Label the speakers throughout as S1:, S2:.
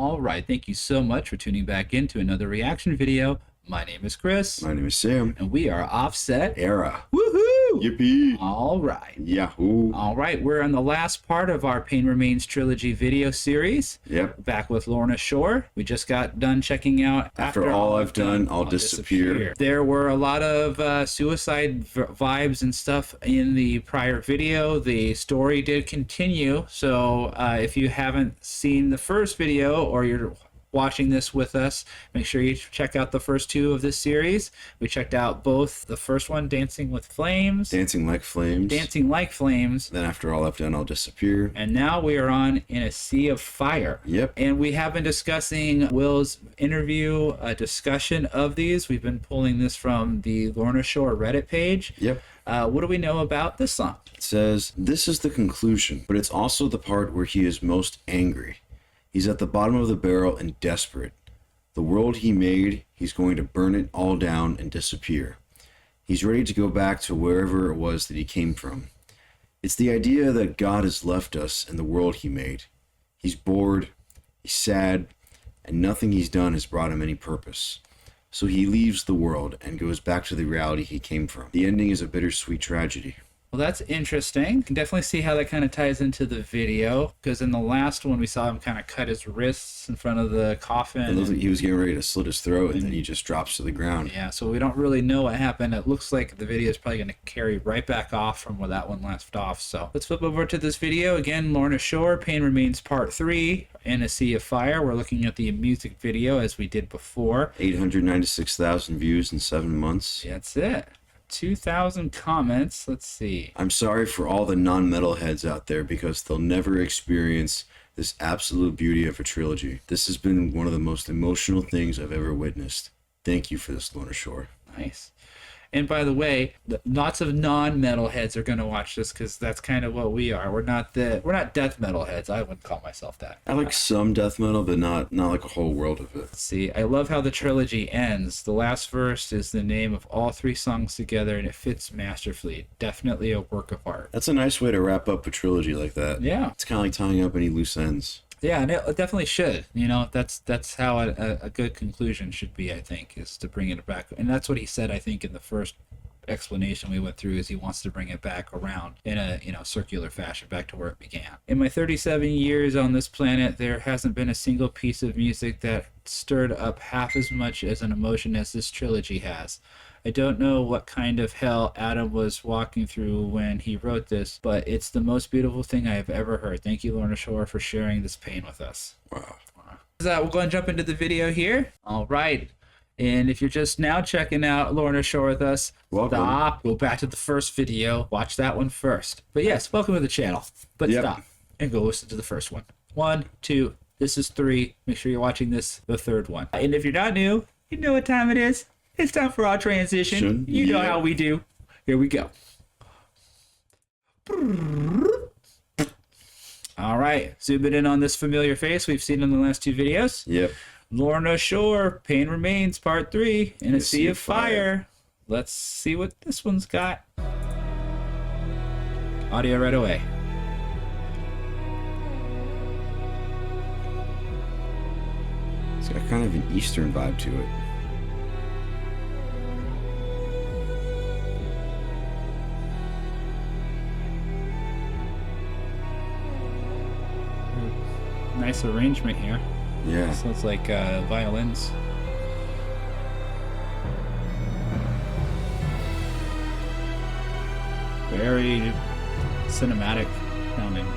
S1: All right, thank you so much for tuning back into another reaction video. My name is Chris.
S2: My name is Sam.
S1: And we are Offset
S2: Era.
S1: Woohoo!
S2: Yippee!
S1: All right.
S2: Yahoo!
S1: All right, we're on the last part of our Pain Remains trilogy video series.
S2: Yep.
S1: Back with Lorna Shore. We just got done checking out
S2: After All I've Done, I'll Disappear.
S1: There were a lot of suicide vibes and stuff in the prior video. The story did continue, so if you haven't seen the first video or you're watching this with us, make sure you check out the first two of this series. We checked out both the first one, Dancing Like Flames.
S2: Dancing Like Flames.
S1: Then
S2: After All I've Done, I'll Disappear.
S1: And now we are on In a Sea of Fire.
S2: Yep.
S1: And we have been discussing Will's interview, a discussion of these. We've been pulling this from the Lorna Shore Reddit page.
S2: Yep.
S1: What do we know about this song?
S2: It says, "This is the conclusion, but it's also the part where he is most angry. He's at the bottom of the barrel and desperate. The world he made, he's going to burn it all down and disappear. He's ready to go back to wherever it was that he came from. It's the idea that God has left us and the world he made. He's bored, he's sad, and nothing he's done has brought him any purpose. So he leaves the world and goes back to the reality he came from. The ending is a bittersweet tragedy."
S1: Well, that's interesting. You can definitely see how that kind of ties into the video, because in the last one we saw him kind of cut his wrists in front of the coffin.
S2: It looked like he was getting ready to slit his throat, and then he just drops to the ground.
S1: Yeah, so we don't really know what happened. It looks like the video is probably going to carry right back off from where that one left off. So let's flip over to this video. Again, Lorna Shore, Pain Remains Part 3, In a Sea of Fire. We're looking at the music video as we did before.
S2: 896,000 views in 7 months.
S1: Yeah, that's it. 2,000 comments. Let's see.
S2: "I'm sorry for all the non-metalheads out there because they'll never experience this absolute beauty of a trilogy. This has been one of the most emotional things I've ever witnessed. Thank you for this, Lorna Shore."
S1: Nice. And by the way, lots of non-metalheads are going to watch this because that's kind of what we are. We're not death metal heads. I wouldn't call myself that.
S2: I like some death metal, but not like a whole world of it.
S1: Let's see. I love how the trilogy ends. The last verse is the name of all three songs together, and it fits masterfully. Definitely a work of art.
S2: That's a nice way to wrap up a trilogy like that.
S1: Yeah.
S2: It's kind of like tying up any loose ends.
S1: Yeah, and it definitely should. You know, that's how a good conclusion should be, I think, is to bring it back. And that's what he said, I think, in the first explanation we went through, is he wants to bring it back around in a circular fashion back to where it began. In my 37 years on this planet, there hasn't been a single piece of music that stirred up half as much as an emotion as this trilogy has. I don't know what kind of hell Adam was walking through when he wrote this, but it's the most beautiful thing I have ever heard. Thank you, Lorna Shore, for sharing this pain with us.
S2: Wow.
S1: We'll go and jump into the video here. All right. And if you're just now checking out Lorna Shore with us,
S2: welcome.
S1: Stop, go back to the first video, watch that one first. But yes, welcome to the channel. But stop and go listen to the first one. 1, 2, this is 3. Make sure you're watching this, the third one. And if you're not new, you know what time it is. It's time for our transition. You know how we do. Here we go. All right, zooming in on this familiar face we've seen in the last two videos.
S2: Yep.
S1: Lorna Shore, Pain Remains, Part 3, In a Sea of Fire. Let's see what this one's got. Audio right away.
S2: It's got kind of an Eastern vibe to it.
S1: Nice arrangement here.
S2: Yeah.
S1: Sounds like violins. Very cinematic sounding.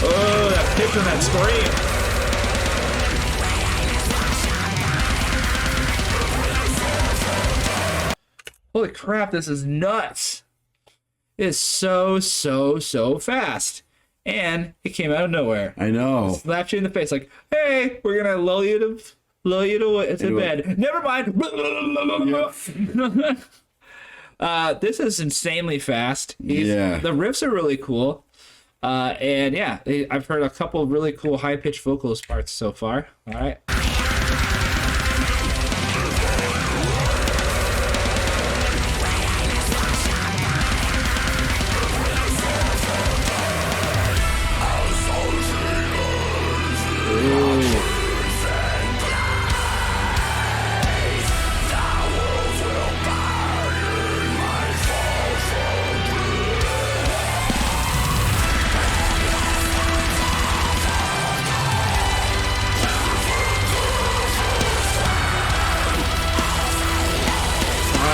S1: Oh, that pitch and that scream. Holy crap, this is nuts. It is so fast. And it came out of nowhere.
S2: I know.
S1: Slapped you in the face like, hey, we're gonna lull you to bed. Never mind. This is insanely fast.
S2: Yeah.
S1: The riffs are really cool. And yeah, I've heard a couple of really cool high-pitched vocals parts so far. All right.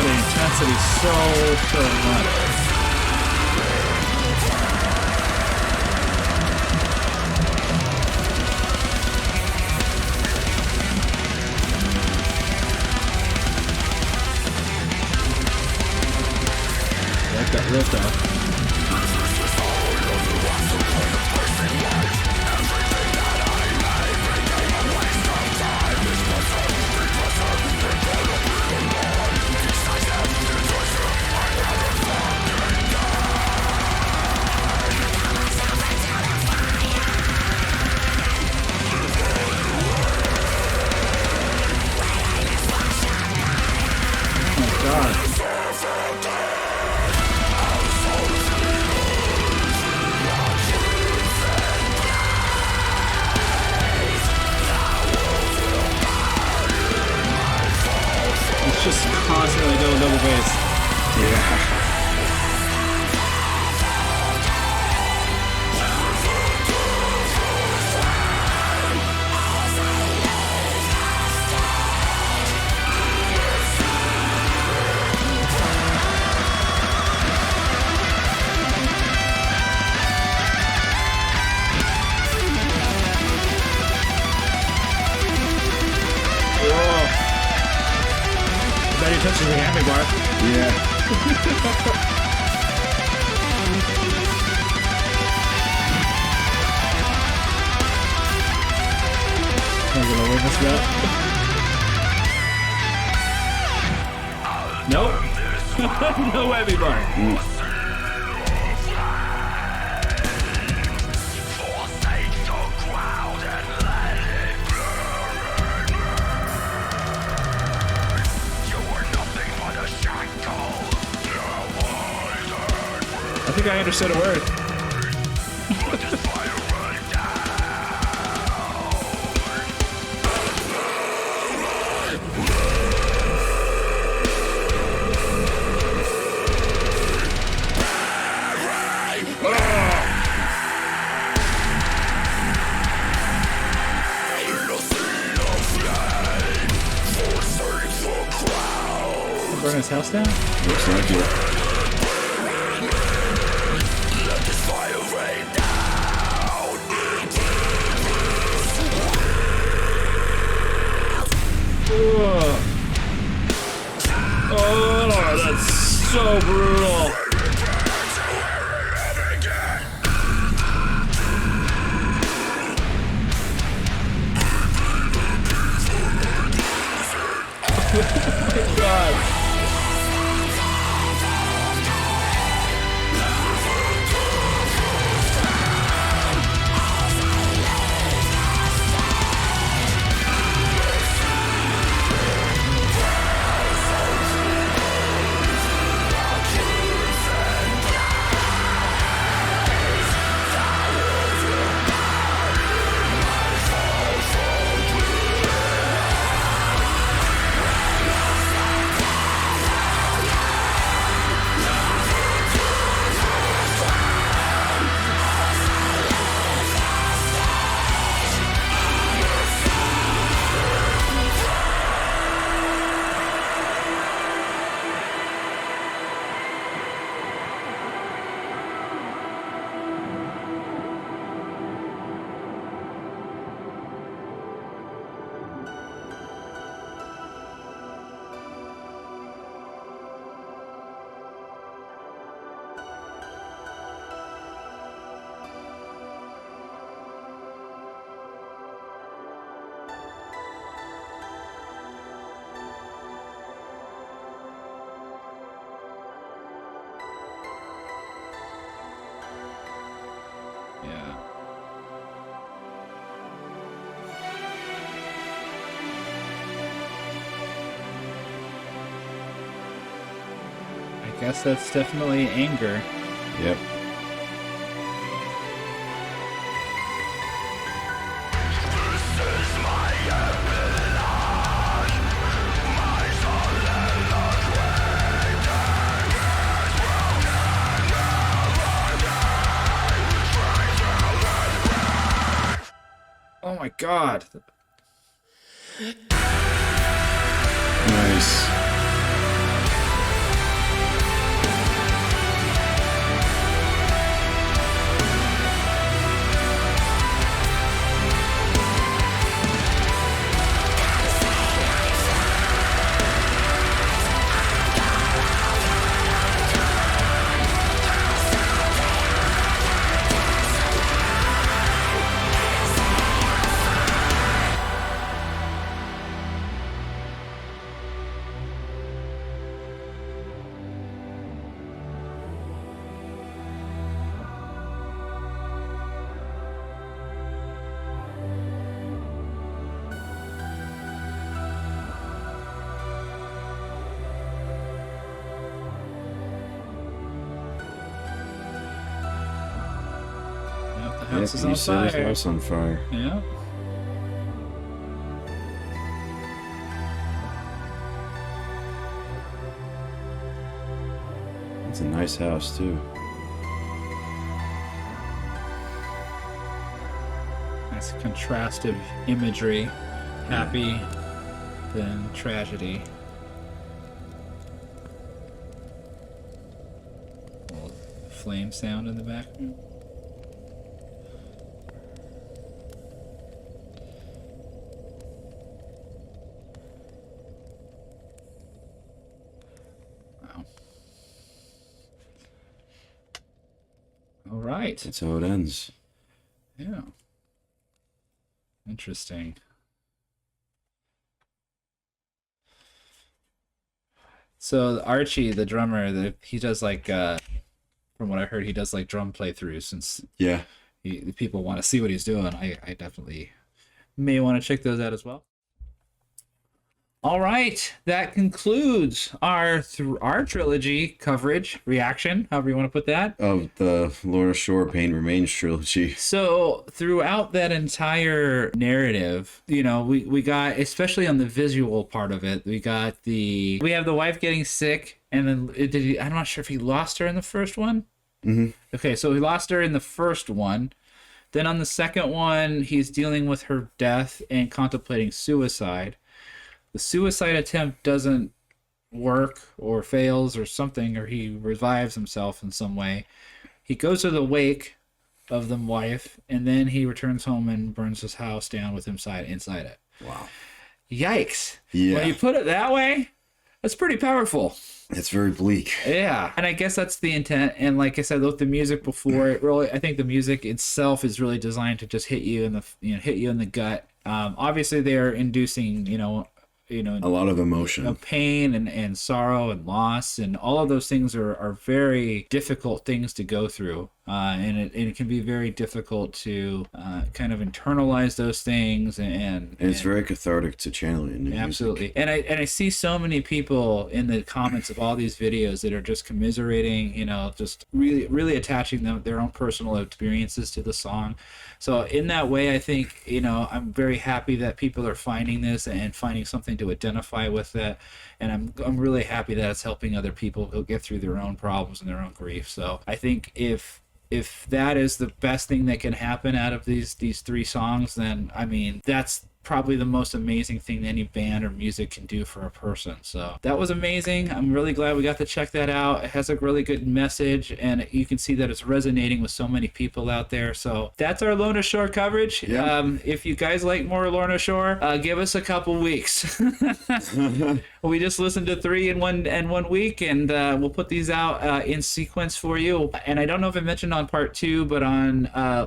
S1: Intensity so much. Like that lift off. Just constantly doing double bass.
S2: Yeah.
S1: He touches the handlebar.
S2: Yeah.
S1: I'm gonna witness that. Nope. No heavy bar. I think I understood a word. Burn his house down?
S2: Looks like it.
S1: Oh, that's so brutal. Oh my God. guess that's definitely anger.
S2: Yep.
S1: Oh my god.
S2: Nice.
S1: Yep, the
S2: Yep,
S1: house is
S2: you
S1: on
S2: set his
S1: fire.
S2: house on fire.
S1: Yeah.
S2: It's a nice house too.
S1: Nice contrastive imagery. Happy, then tragedy. Little flame sound in the background. Wow. All right.
S2: That's how it ends.
S1: Yeah. Interesting. So Archie, the drummer, he does like, from what I heard, he does like drum playthroughs. Since
S2: Yeah.
S1: the people want to see what he's doing, I definitely may want to check those out as well. All right, that concludes our trilogy coverage, reaction, however you want to put that.
S2: Of the Lorna Shore Pain Remains trilogy.
S1: So throughout that entire narrative, we got, especially on the visual part of it, we have the wife getting sick, and then I'm not sure if he lost her in the first one.
S2: Mm-hmm.
S1: Okay, so he lost her in the first one. Then on the second one, he's dealing with her death and contemplating suicide. The suicide attempt doesn't work or fails or something, or he revives himself in some way. He goes to the wake of the wife, and then he returns home and burns his house down with him inside it.
S2: Wow.
S1: Yikes.
S2: Yeah.
S1: When you put it that way, that's pretty powerful.
S2: It's very bleak.
S1: Yeah. And I guess that's the intent. And like I said, with the music before, I think the music itself is really designed to just hit you in the gut. Obviously they are inducing,
S2: A lot of emotion.
S1: Pain and sorrow and loss, and all of those things are very difficult things to go through, and it can be very difficult to kind of internalize those things, and
S2: it's very cathartic to channel it in the
S1: absolutely
S2: music.
S1: and I see so many people in the comments of all these videos that are just commiserating, just really attaching their own personal experiences to the song. So in that way, I think, I'm very happy that people are finding this and finding something to identify with it, and I'm really happy that it's helping other people who get through their own problems and their own grief. So I think if that is the best thing that can happen out of these three songs, then I mean that's probably the most amazing thing any band or music can do for a person. So that was amazing. I'm really glad we got to check that out. It has a really good message, and you can see that it's resonating with so many people out there. So that's our Lorna Shore coverage.
S2: Yeah.
S1: If you guys like more Lorna Shore, give us a couple weeks. We just listened to 3 in one week, and we'll put these out in sequence for you. And I don't know if I mentioned on part 2, but on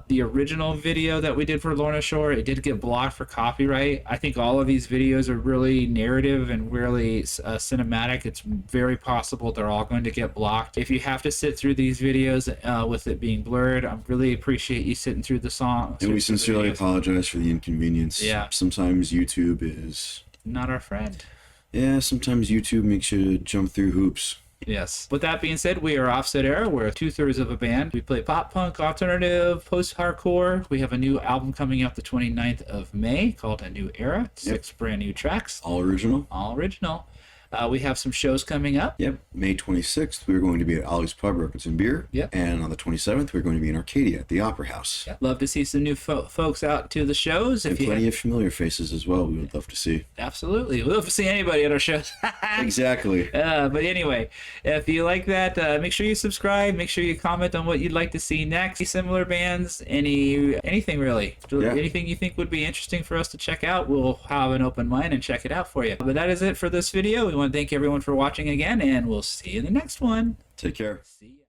S1: the original video that we did for Lorna Shore, it did get blocked for copyright. I think all of these videos are really narrative and really cinematic. It's very possible they're all going to get blocked. If you have to sit through these videos with it being blurred, I really appreciate you sitting through the song.
S2: And we sincerely apologize for the inconvenience.
S1: Yeah.
S2: Sometimes YouTube is
S1: not our friend.
S2: Yeah, sometimes YouTube makes you jump through hoops.
S1: Yes. With that being said, we are Offset Era. We're 2/3 of a band. We play pop punk, alternative, post-hardcore. We have a new album coming out the 29th of May called A New Era. 6 brand new tracks.
S2: All original.
S1: All original. We have some shows coming up.
S2: Yep. May 26th, we're going to be at Ollie's Pub, Records and Beer.
S1: Yep.
S2: And on the 27th, we're going to be in Arcadia at the Opera House.
S1: Yep. Love to see some new folks out to the shows.
S2: And plenty of familiar faces as well. We would love to see.
S1: Absolutely. We'd love to see anybody at our shows.
S2: Exactly.
S1: But anyway, if you like that, make sure you subscribe. Make sure you comment on what you'd like to see next. Similar bands, anything really.
S2: Yeah.
S1: Anything you think would be interesting for us to check out, we'll have an open mind and check it out for you. But that is it for this video. We want to thank everyone for watching again, and we'll see you in the next one.
S2: Take care.
S1: See ya.